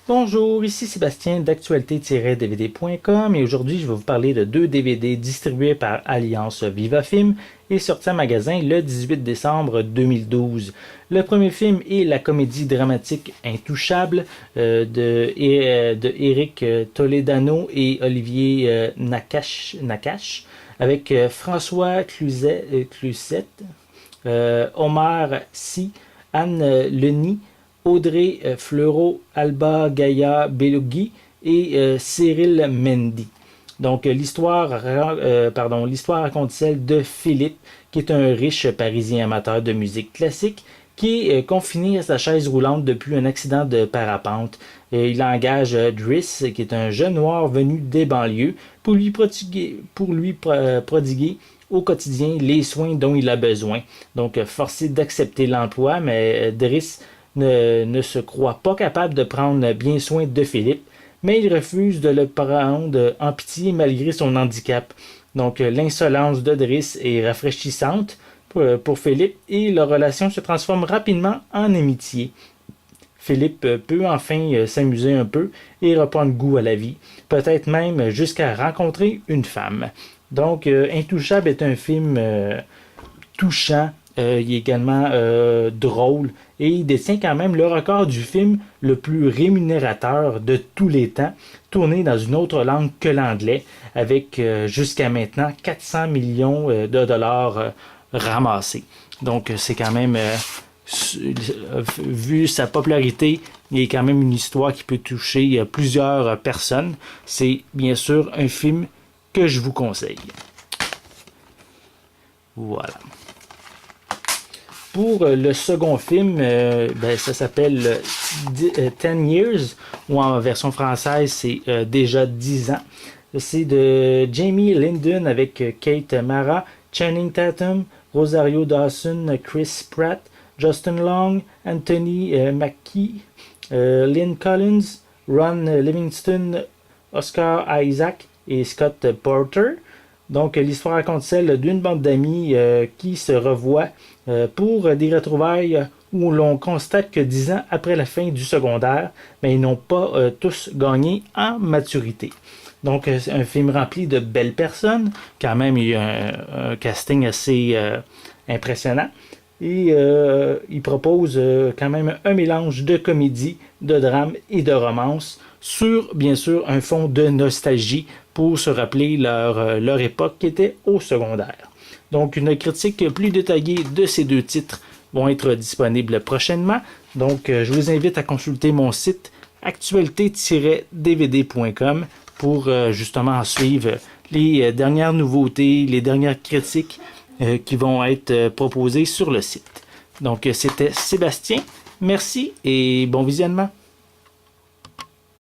Bonjour, ici Sébastien d'actualité-dvd.com et aujourd'hui je vais vous parler de deux DVD distribués par Alliance Viva-Film et sortis en magasin le 18 décembre 2012. Le premier film est la comédie dramatique Intouchable de Eric Toledano et Olivier Nakache avec François Cluzet, Omar Sy, Anne Leni, Audrey Fleurot, Alba Gaia Belogui et Cyril Mendy. Donc l'histoire raconte celle de Philippe, qui est un riche Parisien amateur de musique classique, qui est confiné à sa chaise roulante depuis un accident de parapente. Il engage Driss, qui est un jeune noir venu des banlieues, pour lui prodiguer au quotidien les soins dont il a besoin. Donc forcé d'accepter l'emploi, mais Driss ne se croit pas capable de prendre bien soin de Philippe, mais il refuse de le prendre en pitié malgré son handicap. Donc l'insolence de Driss est rafraîchissante pour Philippe et leur relation se transforme rapidement en amitié. Philippe peut enfin s'amuser un peu et reprendre goût à la vie, peut-être même jusqu'à rencontrer une femme. Donc Intouchable est un film touchant. Il est également drôle et il détient quand même le record du film le plus rémunérateur de tous les temps, tourné dans une autre langue que l'anglais, avec jusqu'à maintenant 400 millions de dollars ramassés. Donc c'est quand même, vu sa popularité, il y a quand même une histoire qui peut toucher plusieurs personnes. C'est bien sûr un film que je vous conseille. Voilà. Pour le second film, ça s'appelle 10 Years, ou en version française, c'est déjà 10 ans. C'est de Jamie Linden avec Kate Mara, Channing Tatum, Rosario Dawson, Chris Pratt, Justin Long, Anthony Mackie, Lynn Collins, Ron Livingston, Oscar Isaac et Scott Porter. Donc, l'histoire raconte celle d'une bande d'amis qui se revoient pour des retrouvailles où l'on constate que 10 ans après la fin du secondaire, ils n'ont pas tous gagné en maturité. Donc, c'est un film rempli de belles personnes. Quand même, il y a un casting assez impressionnant. Et il propose quand même un mélange de comédie, de drame et de romance sur, bien sûr, un fond de nostalgie pour se rappeler leur époque qui était au secondaire. Donc, une critique plus détaillée de ces deux titres vont être disponibles prochainement. Donc, je vous invite à consulter mon site actualité-dvd.com pour justement suivre les dernières nouveautés, les dernières critiques qui vont être proposées sur le site. Donc, c'était Sébastien. Merci et bon visionnement.